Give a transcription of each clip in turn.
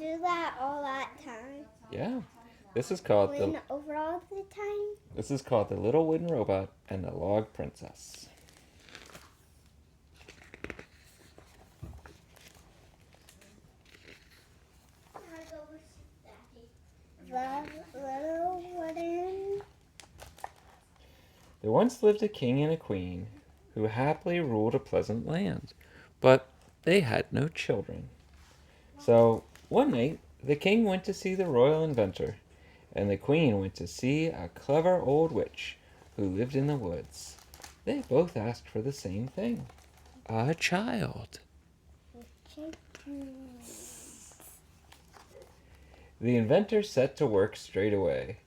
do that all that time? Yeah. This is called Win over all the time? This is called The Little Wooden Robot and the Log Princess. The little wooden. There once lived a king and a queen who happily ruled a pleasant land, but they had no children. So one night, the king went to see the royal inventor, and the queen went to see a clever old witch who lived in the woods. They both asked for the same thing, a child. The inventor set to work straight away.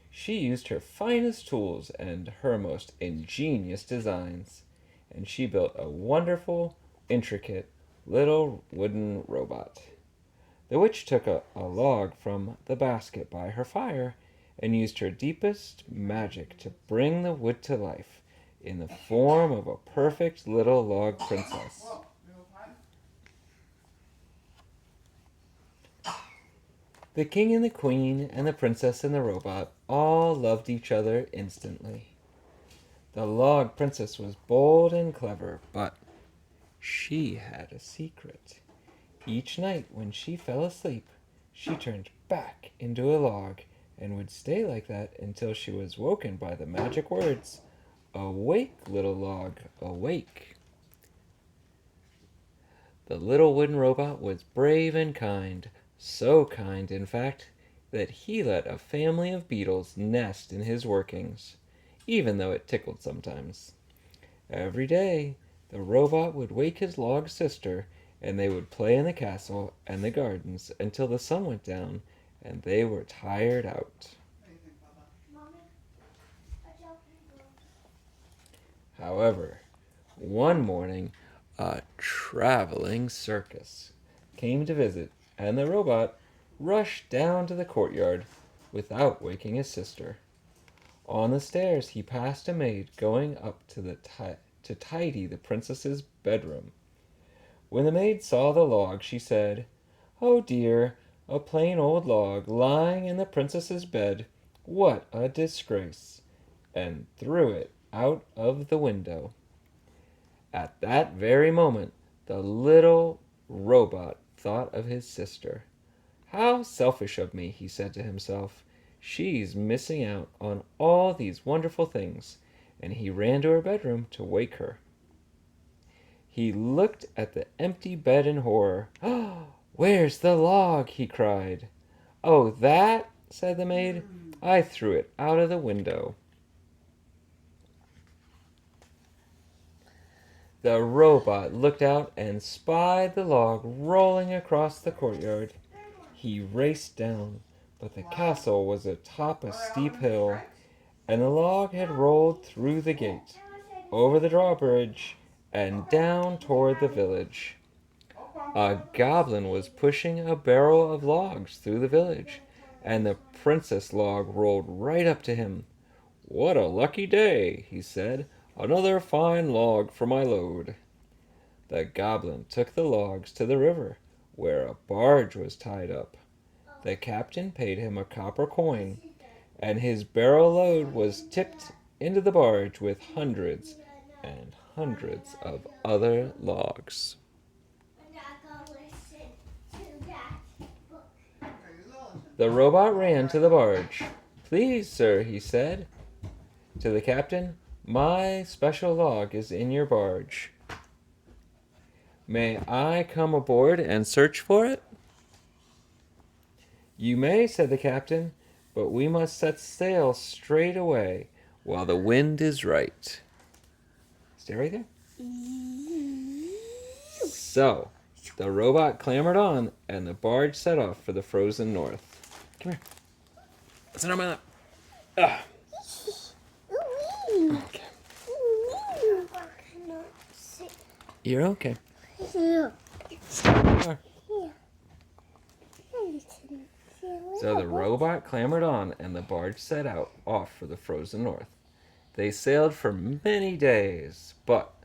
She used her finest tools and her most ingenious designs, and she built a wonderful, intricate little wooden robot. The witch took a log from the basket by her fire and used her deepest magic to bring the wood to life in the form of a perfect little log princess. The king and the queen and the princess and the robot all loved each other instantly. The log princess was bold and clever, but she had a secret. Each night when she fell asleep, she turned back into a log and would stay like that until she was woken by the magic words, "Awake, little log, awake." The little wooden robot was brave and kind, so kind, in fact, that he let a family of beetles nest in his workings, even though it tickled sometimes. Every day, the robot would wake his log sister, and they would play in the castle and the gardens until the sun went down and they were tired out. However, one morning, a traveling circus came to visit, and the robot rushed down to the courtyard without waking his sister. On the stairs, he passed a maid going up to tidy the princess's bedroom. When the maid saw the log, she said, "Oh dear, a plain old log lying in the princess's bed. What a disgrace!" and threw it out of the window. At that very moment, the little robot thought of his sister. "How selfish of me," he said to himself. "She's missing out on all these wonderful things." And he ran to her bedroom to wake her. He looked at the empty bed in horror. "Oh, where's the log?" he cried. "Oh, that?" said the maid. "I threw it out of the window." The robot looked out and spied the log rolling across the courtyard. He raced down, but the castle was atop a steep hill, and the log had rolled through the gate, over the drawbridge, and down toward the village. A goblin was pushing a barrel of logs through the village, and the princess log rolled right up to him. "What a lucky day," he said. "Another fine log for my load." The goblin took the logs to the river, where a barge was tied up. The captain paid him a copper coin, and his barrel load was tipped into the barge with hundreds and hundreds of other logs. The robot ran to the barge. "Please, sir," he said to the captain, "my special log is in your barge. May I come aboard and search for it?" "You may," said the captain, "but we must set sail straight away while the wind is right." Stay right there. So, the robot clambered on, and the barge set off for the frozen north. Come here. Sit on my lap. Ah. Okay. You're okay. So the robot clambered on, and the barge set out off for the frozen north. They sailed for many days, but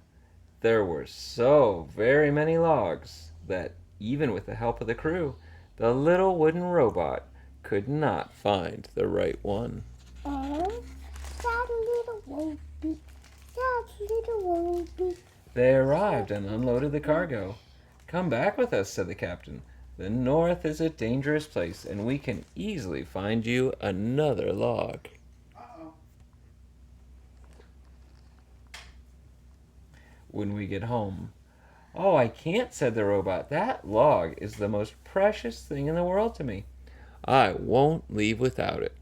there were so very many logs that, even with the help of the crew, The little wooden robot could not find the right one. Oh, sad little Wobie. Sad little Wobie. They arrived and unloaded the cargo. "Come back with us," said the captain. "The North is a dangerous place, and we can easily find you another log." When we get home. "Oh, I can't," said the robot. "That log is the most precious thing in the world to me. I won't leave without it."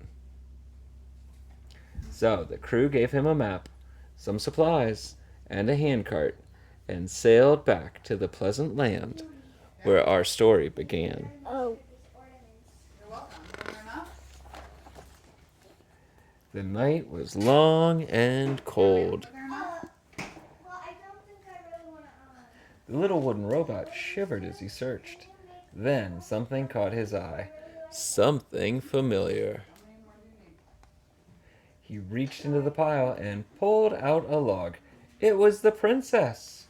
So the crew gave him a map, some supplies, and a handcart, and sailed back to the pleasant land where our story began. Oh, You're welcome. Fair enough? The night was long and cold. Fair enough? well, I don't think I really want to. The little wooden robot shivered as he searched. Then something caught his eye. Something familiar. How many more do you need? He reached into the pile and pulled out a log. It was the princess.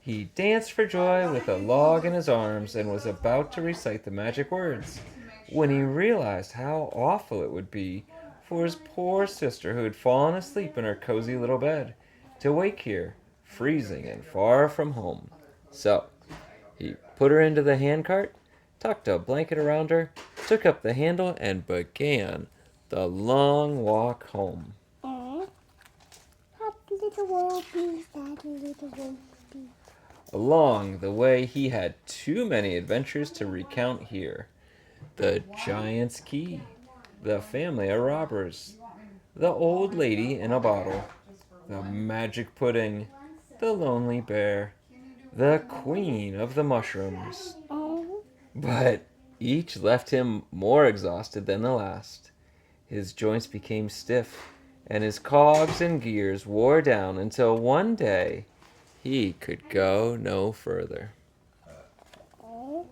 He danced for joy with a log in his arms and was about to recite the magic words when he realized how awful it would be for his poor sister who had fallen asleep in her cozy little bed to wake here, freezing and far from home. So he put her into the handcart, tucked a blanket around her, took up the handle, and began the long walk home. Oh, sad little Wobie. Sad little Wobie. Along the way, he had too many adventures to recount here. The giant's key, the family of robbers, the old lady in a bottle, the magic pudding, the lonely bear, the queen of the mushrooms. Oh, But each left him more exhausted than the last. His joints became stiff, and his cogs and gears wore down until one day he could go no further. oh.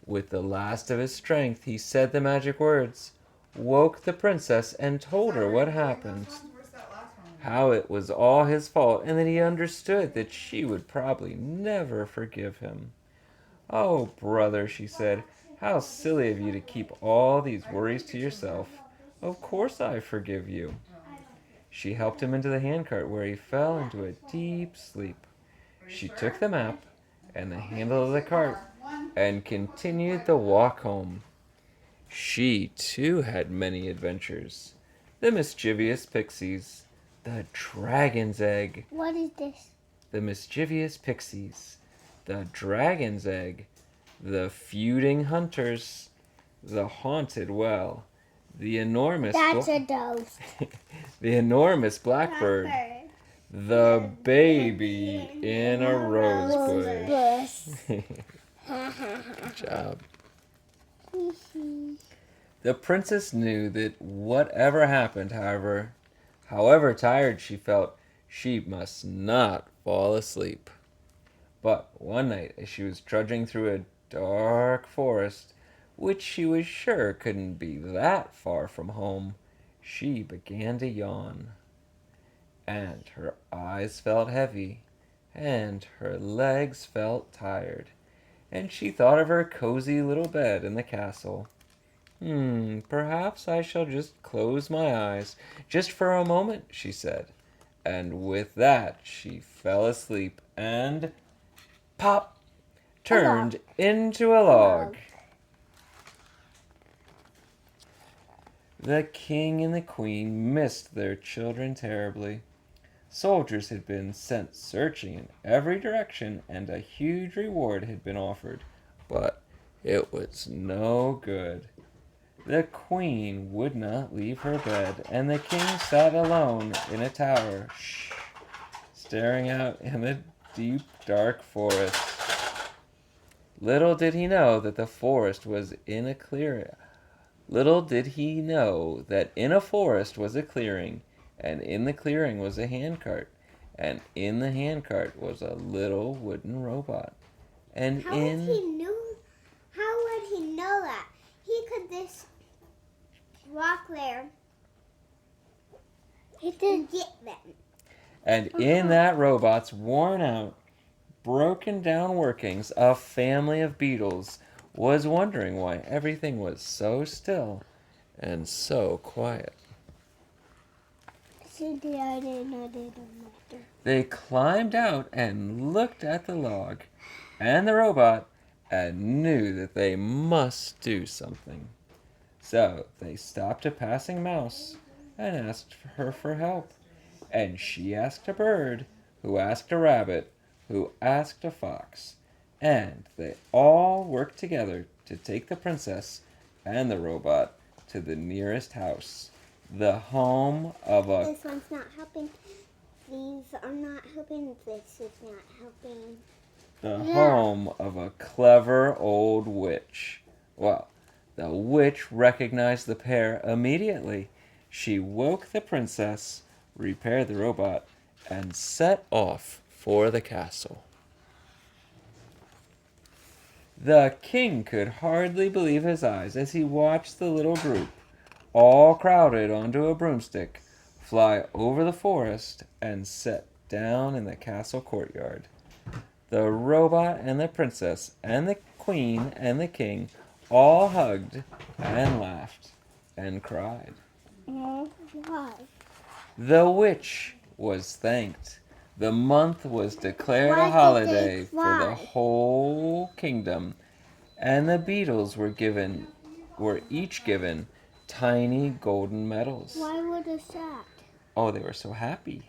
With the last of his strength, he said the magic words, woke the princess, and told her what happened. Where's that last one? How it was all his fault, and that he understood that she would probably never forgive him. "Oh, brother," she said, "how silly of you to keep all these worries to yourself. Of course I forgive you." She helped him into the handcart, where he fell into a deep sleep. She took the map and the handle of the cart and continued the walk home. She, too, had many adventures. The mischievous pixies, the dragon's egg, What is this? the mischievous pixies, the dragon's egg, the feuding hunters, the haunted well, the enormous That's a ghost. the enormous blackbird, the baby in a rose bush. Good job. The princess knew that whatever happened, however tired she felt, she must not fall asleep. But one night, as she was trudging through a dark forest, which she was sure couldn't be that far from home, she began to yawn. And her eyes felt heavy, and her legs felt tired, and she thought of her cozy little bed in the castle. Perhaps I shall just close my eyes, just for a moment," she said. And with that, she fell asleep and, pop, turned into a log. The king and the queen missed their children terribly. Soldiers had been sent searching in every direction, and a huge reward had been offered, but it was no good. The queen would not leave her bed, and the king sat alone in a tower, staring out in the deep, dark forest. Little did he know that the forest was in a clearing. Little did he know that in a forest was a clearing, and in the clearing was a handcart, and in the handcart was a little wooden robot. And How would he know that? He could just walk there. He could get them. And in that robot's worn out, broken down workings, a family of beetles was wondering why everything was so still and so quiet. They climbed out and looked at the log and the robot and knew that they must do something. So they stopped a passing mouse and asked her for help. And she asked a bird, who asked a rabbit, who asked a fox. And they all worked together to take the princess and the robot to the nearest house, the home of a... This one's not helping. These are not helping. This is not helping. the Yeah. home of a clever old witch. Well, the witch recognized the pair immediately. She woke the princess, repaired the robot, and set off for the castle. The king could hardly believe his eyes as he watched the little group, all crowded onto a broomstick, fly over the forest and set down in the castle courtyard. The robot and the princess and the queen and the king all hugged and laughed and cried. Why? The witch was thanked. The month was declared Why a did holiday they for the fly? whole kingdom, and the beetles were each given tiny golden medals. Why were they sad? Oh, they were so happy.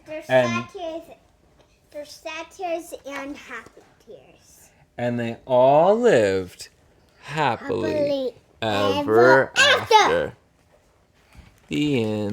There's And- sad tears. There's sad tears and happy tears. And they all lived happily Happily ever ever after. after. The end.